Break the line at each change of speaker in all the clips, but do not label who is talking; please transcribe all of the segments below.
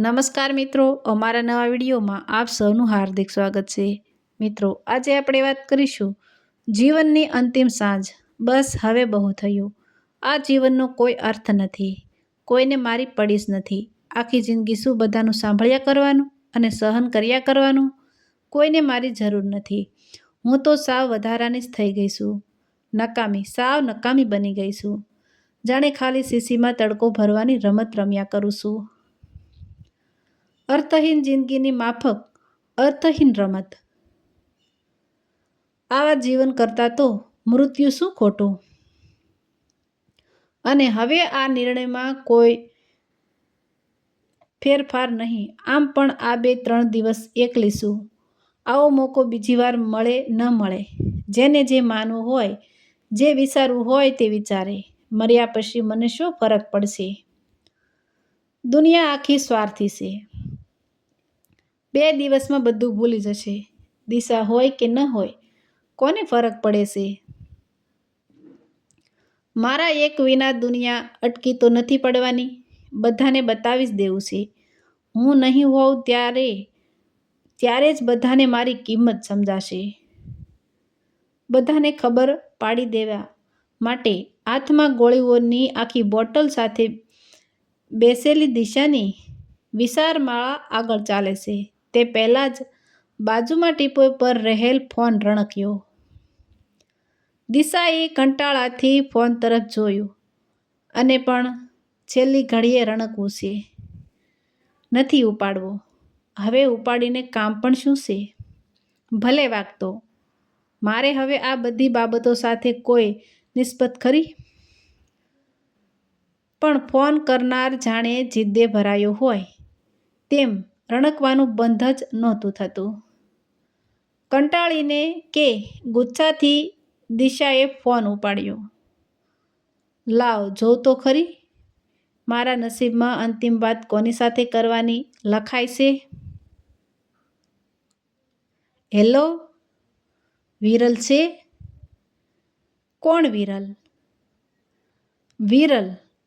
નમસ્કાર મિત્રો, અમારા નવા વિડીયોમાં આપ સૌનું હાર્દિક સ્વાગત છે. મિત્રો, આજે આપણે વાત કરીશું જીવનની અંતિમ સાંજ. બસ હવે બહુ થયું. આ જીવનનો કોઈ અર્થ નથી. કોઈને મારી પડી જ નથી. આખી જિંદગી શું બધાનું સાંભળ્યા કરવાનું અને સહન કર્યા કરવાનું? કોઈને મારી જરૂર નથી. હું તો સાવ વધારાની જ થઈ ગઈ છું. નકામી, સાવ નકામી બની ગઈ છું. જાણે ખાલી શીશીમાં તડકો ભરવાની રમત રમ્યા કરું છું. અર્થહીન જિંદગીની માફક અર્થહીન રમત. આવા જીવન કરતાં તો મૃત્યુ શું ખોટું? અને હવે આ નિર્ણયમાં કોઈ ફેરફાર નહીં. આમ પણ આ 2-3 દિવસ એકલી છું. આવો મોકો બીજી વાર મળે ન મળે. જેને જે માનવું હોય, જે વિચારવું હોય તે વિચારે. મર્યા પછી મને શું ફરક પડશે? દુનિયા આખી સ્વાર્થી છે. 2 દિવસમાં બધું ભૂલી જશે. દિશા હોય કે ન હોય, કોને ફરક પડે છે? મારા એક વિના દુનિયા અટકી તો નથી પડવાની. બધાને બતાવી જ દેવું છે. હું નહીં હોઉં ત્યારે જ બધાને મારી કિંમત સમજાશે. બધાને ખબર પાડી દેવા માટે હાથમાં ગોળીઓની આખી બોટલ સાથે બેસેલી દિશાની વિશાળ માળા આગળ ચાલે છે. તે પહેલાં જ બાજુમાં ટીપો પર રહેલ ફોન રણક્યો. દિશાએ કંટાળાથી ફોન તરફ જોયું. અને પણ છેલ્લી ઘડીએ રણકવું છે. નથી ઉપાડવો. હવે ઉપાડીને કામ પણ શું છે? ભલે વાગતો. મારે હવે આ બધી બાબતો સાથે કોઈ નિસ્બત ખરી? પણ ફોન કરનાર જાણે જિદ્દે ભરાયો હોય તેમ રણકવાનું બંધ જ નહોતું થતું. કંટાળીને કે ગુસ્સાથી દિશાએ ફોન ઉપાડ્યો. લાવ જોઉં તો ખરી, મારા નસીબમાં અંતિમ વાત કોની સાથે કરવાની લખાય છે. હેલો, વિરલ છે? કોણ Viral?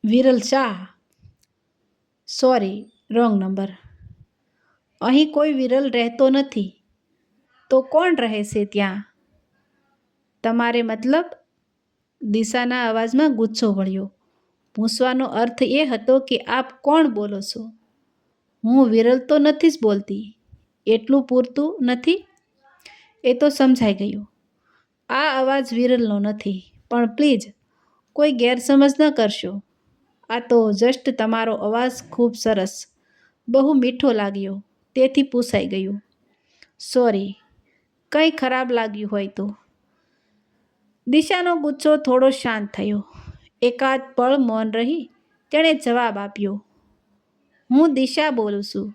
Viral Shah. Sorry, wrong number. અહીં કોઈ વિરલ રહેતો નથી. તો કોણ રહે છે ત્યાં? તમારે મતલબ? દિશાના અવાજમાં ગુસ્સો વળ્યો. પૂછવાનો અર્થ એ હતો કે આપ કોણ બોલો છો? હું વિરલ તો નથી જ બોલતી. એટલું પૂરતું નથી? એ તો સમજાઈ ગયું. આ અવાજ વિરલનો નથી. પણ પ્લીઝ કોઈ ગેરસમજ ન કરશો. આ તો જસ્ટ તમારો અવાજ ખૂબ સરસ, બહુ મીઠો લાગ્યો તેથી પૂછાઈ ગયું. સોરી, કંઈ ખરાબ લાગ્યું હોય તો. દિશાનો ગુસ્સો થોડો શાંત થયો. એકાદ પળ મૌન રહી તેણે જવાબ આપ્યો. હું દિશા બોલું છું.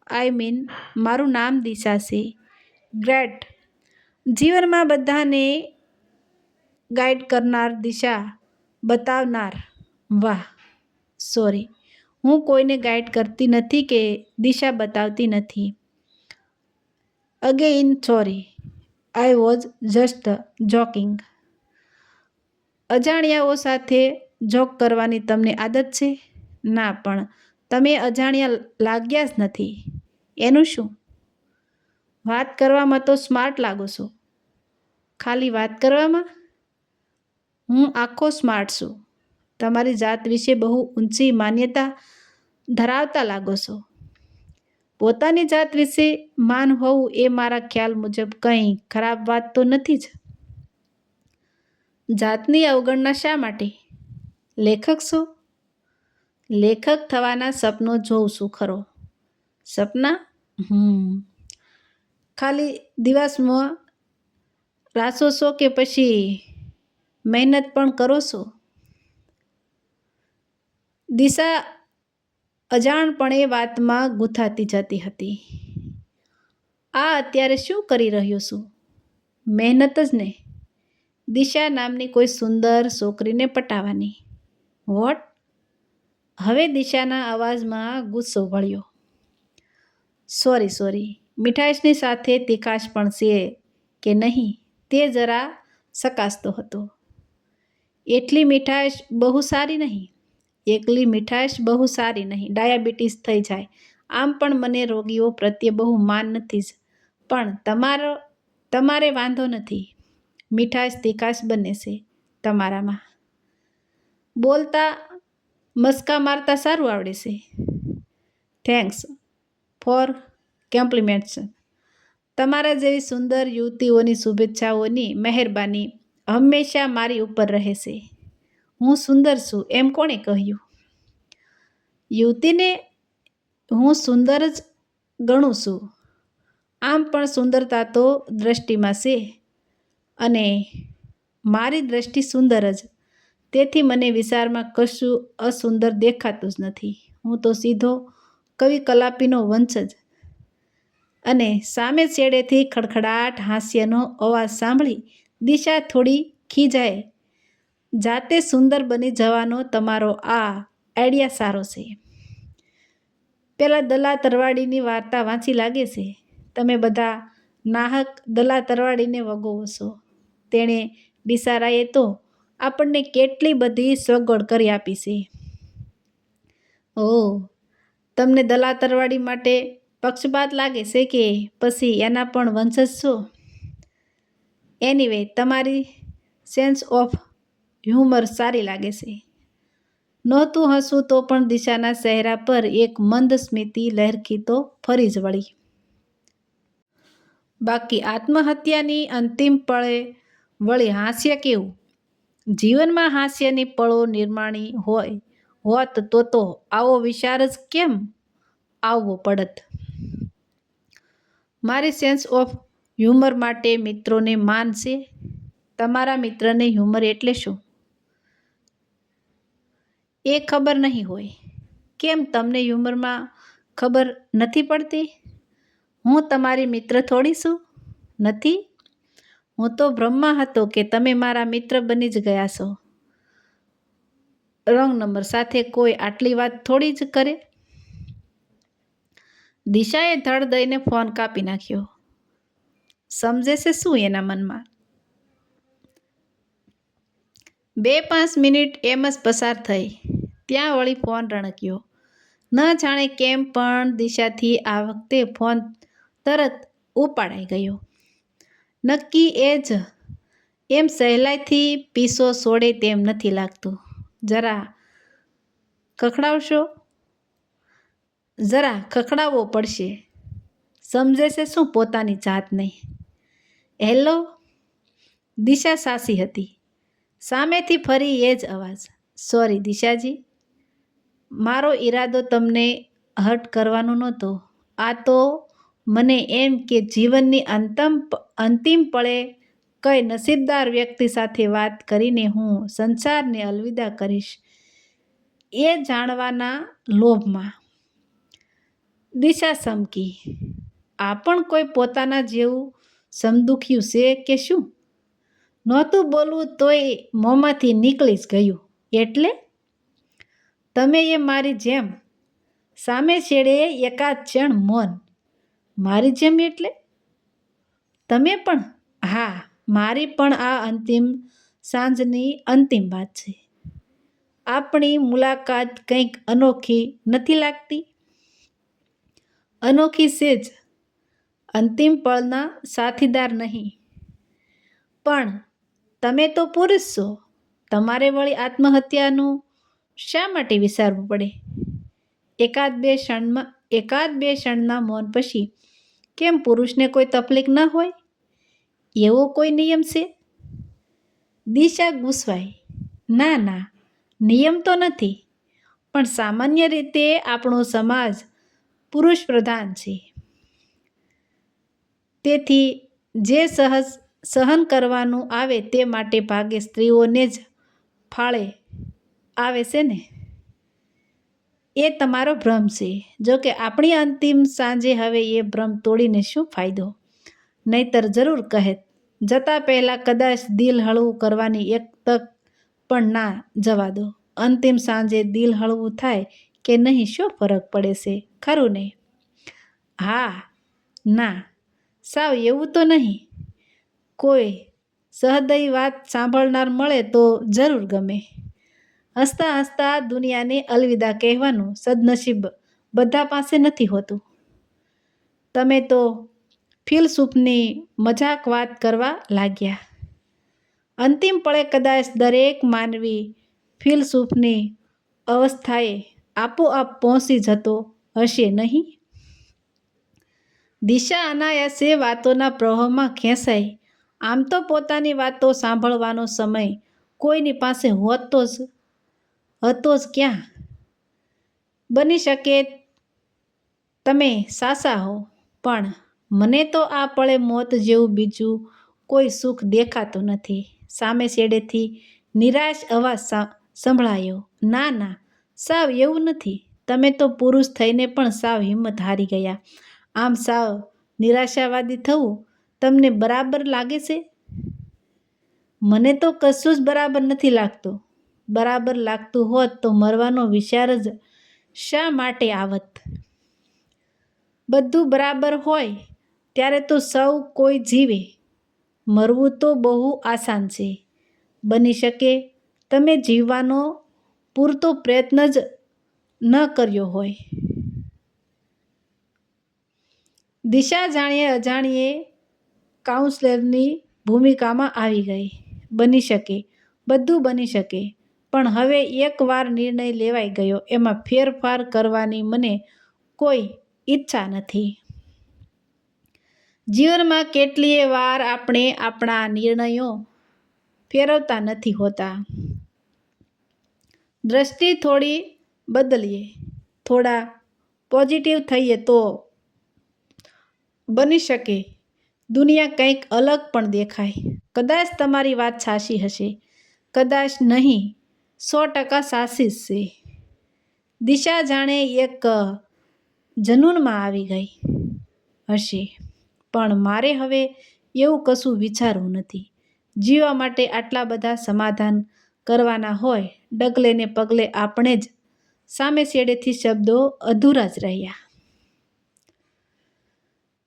આઈ મીન, મારું નામ દિશા છે. ગ્રેટ. જીવનમાં બધાને ગાઈડ કરનાર, દિશા બતાવનાર. વાહ. સોરી, હું કોઈને ગાઈડ કરતી નથી કે દિશા બતાવતી નથી. Again sorry, I was just joking. અજાણ્યાઓ સાથે જોક કરવાની તમને આદત છે? ના, પણ તમે અજાણ્યા લાગ્યા જ નથી. એનું શું? વાત કરવામાં તો સ્માર્ટ લાગો છો. ખાલી વાત કરવામાં? હું આખો સ્માર્ટ છું. તમારી જાત વિશે બહુ ઊંચી માન્યતા ધરાવતા લાગો છો. પોતાની જાત વિશે માન હોવું એ મારા ખ્યાલ મુજબ કંઈ ખરાબ વાત તો નથી જ. જાતની અવગણના શા માટે? લેખક છો? લેખક થવાના સપનો જોઉં છું ખરો. સપના? ખાલી દિવસમાં રાસો છો કે પછી મહેનત પણ કરો છો? દિશા અજાણપણે વાતમાં ગૂંથાતી જતી હતી. આ અત્યારે શું કરી રહ્યો છું? મહેનત જ ને. દિશા નામની કોઈ સુંદર છોકરીને પટાવવાની. વોટ? હવે દિશાના અવાજમાં ગુસ્સો વળ્યો. સોરી, મીઠાશની સાથે તીખાશ પણ છે કે નહીં તે જરા ચકાસતો હતો. એટલી મીઠાશ બહુ સારી નહીં. એકલી મીઠાશ બહુ સારી નહીં. ડાયાબિટીસ થઈ જાય. આમ પણ મને રોગીઓ પ્રત્યે બહુ માન નથી જ, પણ તમારે વાંધો નથી. મીઠાશ તીખાશ બંને છે તમારામાં. બોલતા મસ્કા મારતા સારું આવડે છે. Thanks for compliments. તમારા જેવી સુંદર યુવતીઓની શુભેચ્છાઓની મહેરબાની હંમેશા મારી ઉપર રહે છે. હું સુંદર છું એમ કોણે કહ્યું? યુવતીને હું સુંદર જ ગણું છું. આમ પણ સુંદરતા તો દ્રષ્ટિમાં છે, અને મારી દ્રષ્ટિ સુંદર જ. તેથી મને વિચારમાં કશું અસુંદર દેખાતું જ નથી. હું તો સીધો કવિ કલાપીનો વંશ જ. અને સામે છેડેથી ખડખડાટ હાસ્યનો અવાજ સાંભળી દિશા થોડી ખીજાય. જાતે સુંદર બની જવાનો તમારો આ આઈડિયા સારો છે. પેલા દલા તરવાડીની વાર્તા વાંચી લાગે છે. તમે બધા નાહક દલા તરવાડીને વગોવો છો. તેણે બિચારાએ તો આપણને કેટલી બધી સગવડ કરી આપી છે. ઓહ, તમને દલા તરવાડી માટે પક્ષપાત લાગે છે કે પછી એના પણ વંશજ છો? એનીવે, તમારી સેન્સ ઓફ હ્યુમર સારી લાગે છે. નહોતું હસવું તો પણ દિશાના ચહેરા પર એક મંદ સ્મિતિ લહેરખી તો ફરી જ વળી. બાકી આત્મહત્યાની અંતિમ પળે વળી હાસ્ય કેવું? જીવનમાં હાસ્યની પળો નિર્માણી હોત તો આવો વિચાર જ કેમ આવવો પડત? મારી સેન્સ ઓફ હ્યુમર માટે મિત્રોને માન છે. તમારા મિત્રને હ્યુમર એટલે શું એ ખબર નહીં હોય. કેમ તમને હ્યુમરમાં ખબર નથી પડતી? હું તમારી મિત્ર થોડી છું? નથી? હું તો ભ્રમમાં હતો કે તમે મારા મિત્ર બની જ ગયા છો. રોંગ નંબર સાથે કોઈ આટલી વાત થોડી જ કરે. દિશાએ ધડ દઈને ફોન કાપી નાખ્યો. સમજે છે શું એના મનમાં? 2-5 મિનિટ એમ જ પસાર થઈ. ત્યાં વળી ફોન રણક્યો. ન જાણે કેમ પણ દિશાથી આ વખતે ફોન તરત ઉપાડાઈ ગયો. નક્કી એ જ એમ સહેલાઈથી પીછો છોડે તેમ નથી લાગતું. જરા ખખડાવવો પડશે. સમજે છે શું પોતાની જાતને? હેલો. દિશા સાસી હતી. સામેથી ફરી એ જ અવાજ. સોરી દિશાજી, મારો ઈરાદો તમને હર્ટ કરવાનો નહોતો. આ તો મને એમ કે જીવનની અંતિમ પળે કઈ નસીબદાર વ્યક્તિ સાથે વાત કરીને હું સંસારને અલવિદા કરીશ એ જાણવાના લોભમાં. દિશા સમકી. આ પણ કોઈ પોતાના જેવું સમદુખ્યું છે કે શું? નહોતું બોલવું તોય મોંમાંથી નીકળી જ ગયું. એટલે? તમે એ મારી જેમ. સામે છેડે એકાદ ક્ષણ મૌન. મારી જેમ એટલે? તમે પણ? હા, મારી પણ આ અંતિમ સાંજની અંતિમ વાત છે. આપણી મુલાકાત કંઈક અનોખી નથી લાગતી? અનોખી છે જ. અંતિમ પળના સાથીદાર નહીં. પણ તમે તો પુરુષ છો. તમારે વળી આત્મહત્યાનું શા માટે વિચારવું પડે? એકાદ બે ક્ષણના મૌન પછી, કેમ પુરુષને કોઈ તકલીફ ન હોય? એવો કોઈ નિયમ છે? દિશા ગુસ્સાઈ. ના, નિયમ તો નથી, પણ સામાન્ય રીતે આપણો સમાજ પુરુષ પ્રધાન છે. તેથી જે સહન કરવાનું આવે તે માટે ભાગે સ્ત્રીઓને જ ફાળે આવે છે ને? એ તમારો ભ્રમ છે. જોકે આપણી અંતિમ સાંજે હવે એ ભ્રમ તોડીને શું ફાયદો? નહીંતર જરૂર કહેત. જતા પહેલાં કદાચ દિલ હળવું કરવાની એક તક પણ ના જવા દો. અંતિમ સાંજે દિલ હળવું થાય કે નહીં શું ફરક પડે છે, ખરું ને? હા, ના, સાવ એવું તો નહીં. કોઈ સહૃદય વાત સાંભળનાર મળે તો જરૂર ગમે. હસતા હસતા દુનિયાને અલવિદા કહેવાનું સદનસીબ બધા પાસે નથી હોતું. તમે તો ફિલસૂફની મજાક વાત કરવા લાગ્યા. અંતિમ પળે કદાચ દરેક માનવી ફિલસૂફની અવસ્થાએ આપોઆપ પહોંચી જતો હશે નહીં? દિશા અનાયાસે વાતોના પ્રવાહમાં ખેંચાઈ. આમ તો પોતાની વાતો સાંભળવાનો સમય કોઈની પાસે હતો જ ક્યાં? બની શકે તમે સાચા હો, પણ મને તો આ પળે મોત જેવું બીજું કોઈ સુખ દેખાતું નથી. સામે છેડેથી નિરાશ અવાજ સંભળાયો. ના ના, સાવ એવું નથી. તમે તો પુરુષ થઈને પણ સાવ હિંમત હારી ગયા. આમ સાવ નિરાશાવાદી થવું તમને બરાબર લાગે છે? મને તો કશું જ બરાબર નથી લાગતું. બરાબર લાગતું હોત તો મરવાનો વિચાર જ શા માટે આવત? બધું બરાબર હોય ત્યારે તો સૌ કોઈ જીવે. મરવું તો બહુ આસાન છે. બની શકે તમે જીવવાનો પૂરતો પ્રયત્ન જ ન કર્યો હોય. દિશા જાણીએ અજાણીએ કાઉન્સેલરની ભૂમિકામાં આવી ગઈ. બની શકે, બધું બની શકે, પણ હવે એકવાર નિર્ણય લેવાઈ ગયો એમાં ફેરફાર કરવાની મને કોઈ ઈચ્છા નથી. જીવનમાં કેટલીય વાર આપણે આપણા નિર્ણયો ફેરવતા નથી હોતા. દ્રષ્ટિ થોડી બદલીએ, થોડા પોઝિટિવ થઈએ તો બની શકે દુનિયા કંઈક અલગ પણ દેખાય. કદાચ તમારી વાત સાચી હશે, કદાચ નહીં, 100% સાચી જ છે. દિશા જાણે એક જનૂનમાં આવી ગઈ હશે. પણ મારે હવે એવું કશું વિચારવું નથી. જીવવા માટે આટલા બધા સમાધાન કરવાના હોય, ડગલે ને પગલે આપણે જ સામે છેડેથી શબ્દો અધૂરા જ રહ્યા.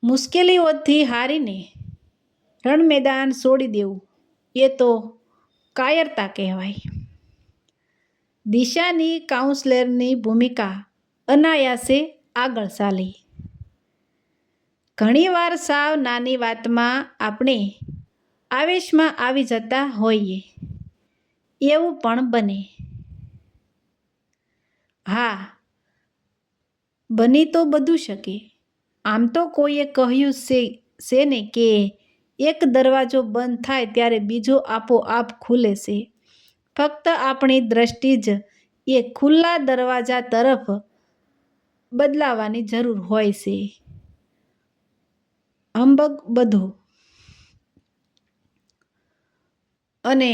મુશ્કેલીઓથી હારીને રણમેદાન છોડી દેવું એ તો કાયરતા કહેવાય. દિશાની કાઉન્સેલરની ભૂમિકા અનાયાસે આગળ ચાલી. ઘણીવાર સાવ નાની વાતમાં આપણે આવેશમાં આવી જતા હોઈએ. એવું પણ બને. હા, બની તો બધું શકે. આમ તો કોઈએ કહ્યું છે ને કે એક દરવાજો બંધ થાય ત્યારે બીજો આપોઆપ ખુલે છે. ફક્ત આપણી દ્રષ્ટિ જ એ ખુલ્લા દરવાજા તરફ બદલાવાની જરૂર હોય છે. હંબગ બધું. અને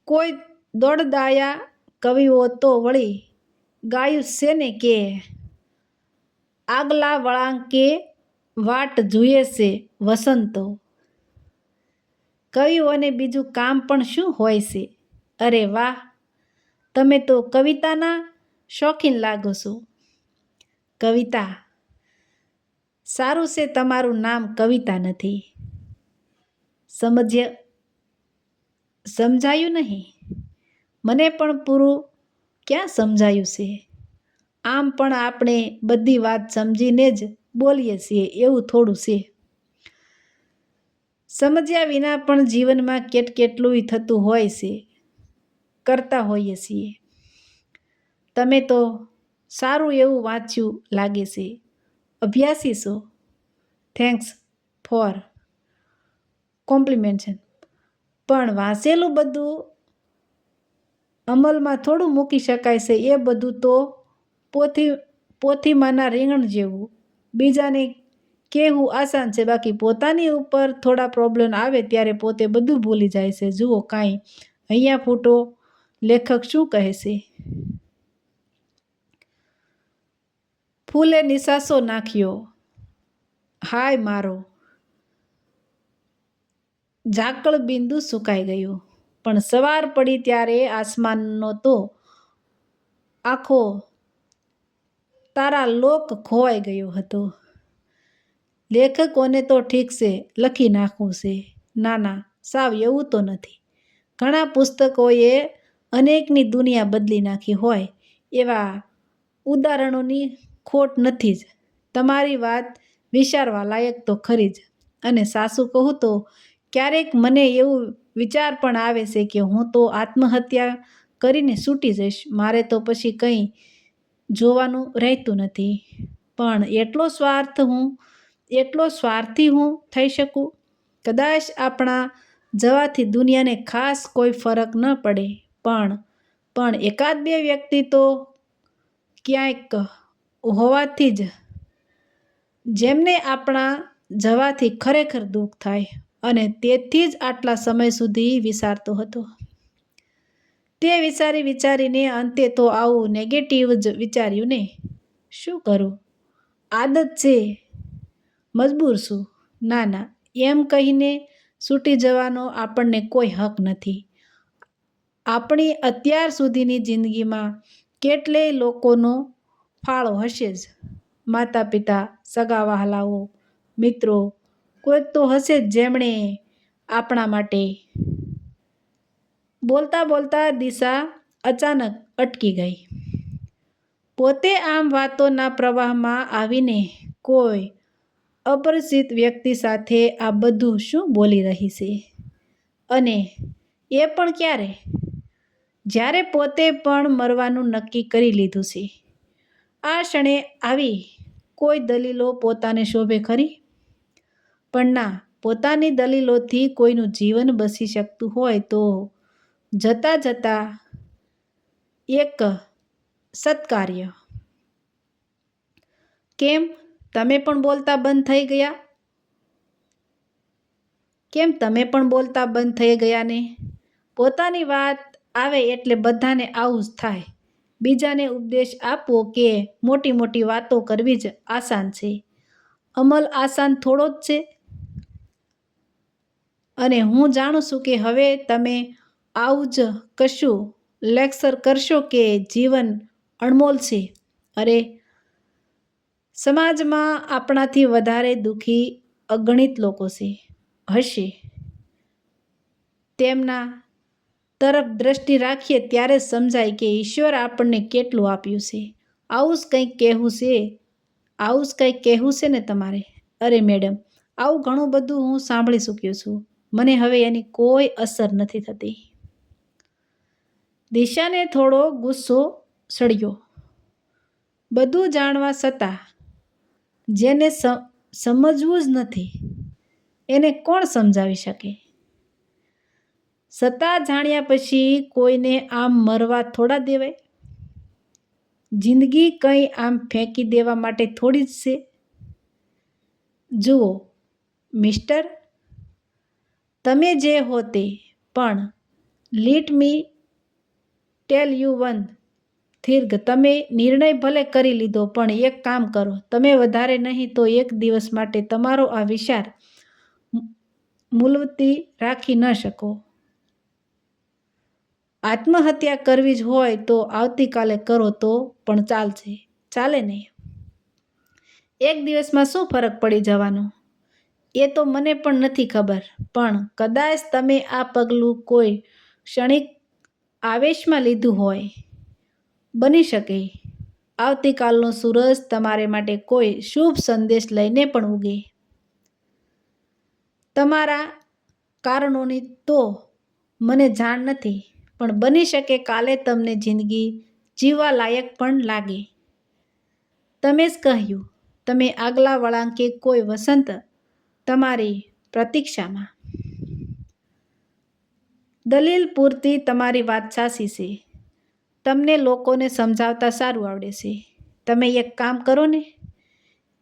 કોઈ દોડદાયા કવિઓ તો વળી ગાયું છે ને કે આગલા વળાંકે વાટ જુએ છે વસંતો. કવિઓને બીજું કામ પણ શું હોય છે? અરે વાહ, તમે તો કવિતાના શોખીન લાગો છો. કવિતા? સારું છે તમારું નામ કવિતા નથી. સમજાયું નહીં? મને પણ પૂરું ક્યાં સમજાયું છે? આમ પણ આપણે બધી વાત સમજીને જ બોલીએ છીએ એવું થોડું છે. સમજ્યા વિના પણ જીવનમાં કેટલુંય થતું હોય છે, કરતા હોઈએ છીએ. તમે તો સારું એવું વાંચ્યું લાગે છે. અભ્યાસી છો. Thanks for complimentation. પણ વાંચેલું બધું અમલમાં થોડું મૂકી શકાય છે. એ બધું તો પોથીમાંના રીંગણ જેવું. બીજાને કહેવું આસાન છે, બાકી પોતાની ઉપર થોડા પ્રોબ્લેમ આવે ત્યારે પોતે બધું ભૂલી જાય છે. જુઓ કાંઈ અહીંયા ફૂટો લેખક શું કહે છે? ફૂલે નિશાસો નાખ્યો. હાય મારો ઝાકળ બિંદુ સુકાઈ ગયું. પણ સવાર પડી ત્યારે આસમાનનો તો આખો તારા લોક ખોવાઈ ગયો હતો. લેખકોને તો ઠીક છે, લખી નાખવું છે. ના ના, સાવ એવું તો નથી. ઘણા પુસ્તકોએ અનેકની દુનિયા બદલી નાખી હોય એવા ઉદાહરણોની ખોટ નથી જ. તમારી વાત વિચારવા લાયક તો ખરી જ. અને સાસુ કહું તો ક્યારેક મને એવું વિચાર પણ આવે છે કે હું તો આત્મહત્યા કરીને છૂટી જઈશ. મારે તો પછી કંઈ જોવાનું રહેતું નથી. પણ એટલો સ્વાર્થી હું થઈ શકું? કદાચ આપણા જવાથી દુનિયાને ખાસ કોઈ ફરક ન પડે, પણ એકાદ બે વ્યક્તિ તો ક્યાંક હોવાથી જ જેમને આપણા જવાથી ખરેખર દુઃખ થાય. અને તેથી જ આટલા સમય સુધી વિચારતો હતો. તે વિચારીને અંતે તો આવું નેગેટિવ જ વિચાર્યું ને. શું કરું? આદત છે, મજબૂર છું. ના, એમ કહીને છૂટી જવાનો આપણને કોઈ હક નથી. આપણી અત્યાર સુધીની જિંદગીમાં કેટલેય લોકોનો ફાળો હશે જ. માતા પિતા, સગા વહાલાઓ, મિત્રો, કોઈક તો હશે જ જેમણે આપણા માટે. બોલતા દિશા અચાનક અટકી ગઈ. પોતે આમ વાતોના પ્રવાહમાં આવીને કોઈ અપરિચિત વ્યક્તિ સાથે આ બધું શું બોલી રહી છે? અને એ પણ ક્યારે? જ્યારે પોતે પણ મરવાનું નક્કી કરી લીધું છે. આ ક્ષણે આવી કોઈ દલીલો પોતાને શોભે ખરી? પણ ના, પોતાની દલીલોથી કોઈનું જીવન બચી શકતું હોય તો જતાં એક સત્કાર્ય. કેમ તમે પણ બોલતા બંધ થઈ ગયા ને? પોતાની વાત આવે એટલે બધાને આવું જ થાય. બીજાને ઉપદેશ આપવો કે મોટી વાતો કરવી જ આસાન છે. અમલ આસાન થોડો જ છે. અને હું જાણું છું કે હવે તમે આવું જ કશું લેક્ચર કરશો કે જીવન અણમોલ છે. અરે, સમાજમાં આપણાથી વધારે દુઃખી અગણિત લોકો હશે. તેમના તરફ દ્રષ્ટિ રાખીએ ત્યારે સમજાય કે ઈશ્વર આપણને કેટલું આપ્યું છે. આવું જ કંઈક કહેવું છે ને તમારે? અરે મેડમ, આવું ઘણું બધું હું સાંભળી ચૂક્યો છું. મને હવે એની કોઈ અસર નથી થતી. દિશાને થોડો ગુસ્સો ચડ્યો. બધું જાણવા છતાં જેને સમજવું જ નથી એને કોણ સમજાવી શકે? સત્તા જાણ્યા પછી કોઈને આમ મરવા થોડા દેવાય? જિંદગી કંઈ આમ ફેંકી દેવા માટે થોડી જ છે. જુઓ મિસ્ટર, તમે જે હો તે, પણ let me tell you one thing. તમે નિર્ણય ભલે કરી લીધો, પણ એક કામ કરો. તમે વધારે નહીં તો એક દિવસ માટે તમારો આ વિચાર મુલતવી રાખી ન શકો. આત્મહત્યા કરવી જ હોય તો આવતીકાલે કરો તો પણ ચાલે ને? એક દિવસમાં શું ફરક પડી જવાનો? એ તો મને પણ નથી ખબર. પણ કદાચ તમે આ પગલું કોઈ ક્ષણિક આવેશમાં લીધું હોય. બની શકે આવતીકાલનો સૂરજ તમારે માટે કોઈ શુભ સંદેશ લઈને પણ ઉગે. તમારા કારણોની તો મને જાણ નથી, પણ બની શકે કાલે તમને જિંદગી જીવવા લાયક પણ લાગે. તમે જ કહ્યું, તમે આગલા વળાંકે કોઈ વસંત તમારી પ્રતીક્ષામાં. દલીલ પૂરતી તમારી વાત સાચી છે. તમને લોકોને સમજાવતા સારું આવડે છે. તમે એક કામ કરો ને,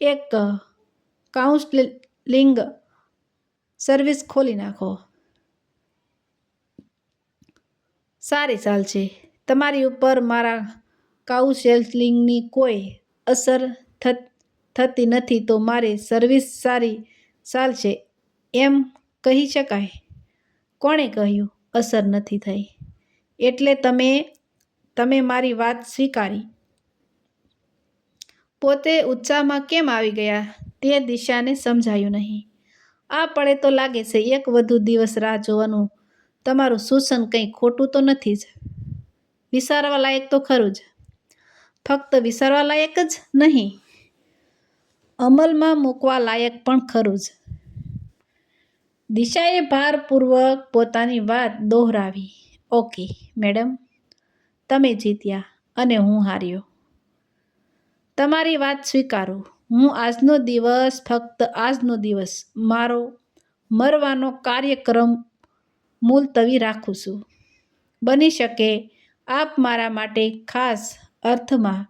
એક કાઉન્સેલિંગ સર્વિસ ખોલી નાખો. સારી ચાલશે. તમારી ઉપર મારા કાઉન્સેલિંગની કોઈ અસર થતી નથી તો મારી સર્વિસ સારી ચાલશે એમ કહી શકાય? કોણે કહ્યું અસર નથી થઈ? એટલે તમે મારી વાત સ્વીકારી? પોતે ઉત્સાહમાં કેમ આવી ગયા તે દિશાને સમજાયું નહીં. આ પળે તો લાગે છે એક વધુ દિવસ રાહ જોવાનું તમારું સૂચન કંઈ ખોટું તો નથી જ. વિચારવા લાયક તો ખરું જ. ફક્ત વિચારવા લાયક જ નહીં, અમલમાં મૂકવા લાયક પણ ખરું જ. દિશાએ ભારપૂર્વક પોતાની વાત દોહરાવી. ઓકે મેડમ, તમે જીત્યા અને હું હાર્યો. તમારી વાત સ્વીકારું. હું આજનો દિવસ, ફક્ત આજનો દિવસ, મારો મરવાનો કાર્યક્રમ મુલતવી રાખું છું. બની શકે આપ મારા માટે ખાસ અર્થમાં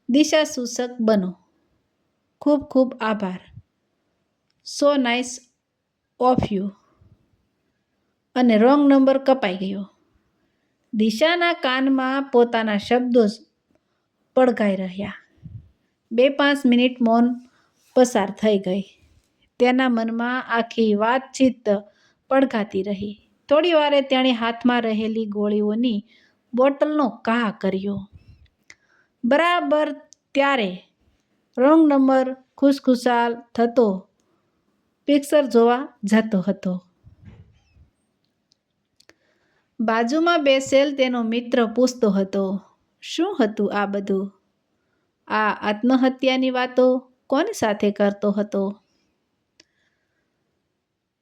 દિશાસૂચક બનો. ખૂબ ખૂબ આભાર. સો નાઇસ ઓફ યુ. અને રોંગ નંબર કપાઈ ગયો. દિશાના કાનમાં પોતાના શબ્દો જ પડઘાઈ રહ્યા. 2-5 મિનિટ મૌન પસાર થઈ ગઈ. તેના મનમાં આખી વાતચીત પડઘાતી રહી. થોડી વારે તેણે હાથમાં રહેલી ગોળીઓની બોટલનો ઘા કર્યો. બરાબર ત્યારે રોંગ નંબર ખુશખુશાલ થતો પિક્ચર જોવા જતો હતો. બાજુમાં બેસેલ તેનો મિત્ર પૂછતો હતો, શું હતું આ બધું? આ આત્મહત્યાની વાતો કોની સાથે કરતો હતો?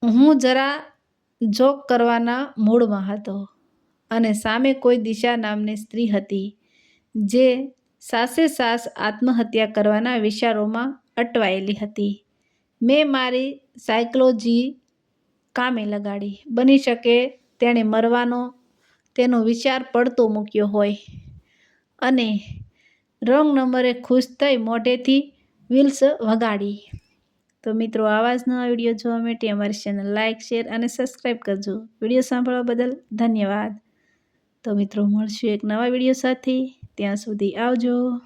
હું જરા જોક કરવાના મૂડમાં હતો અને સામે કોઈ દિશા નામની સ્ત્રી હતી જે સાસે-સાસ આત્મહત્યા કરવાના વિચારોમાં અટવાયેલી હતી. મેં મારી સાયકોલોજી કામે લગાડી. બની શકે તેણે મરવાનો તેનો વિચાર પડતો મૂક્યો હોય અને રોંગ નંબરે ખુશ થઈ મોઢેથી વ્હીલ્સ વગાડી. તો મિત્રો, આવા જ નવા વિડીયો જોવા માટે અમારી ચેનલ લાઇક, શેર અને સબસ્ક્રાઈબ કરજો. વિડીયો સાંભળવા બદલ ધન્યવાદ. તો મિત્રો, મળશું એક નવા વિડીયો સાથે. ત્યાં સુધી આવજો.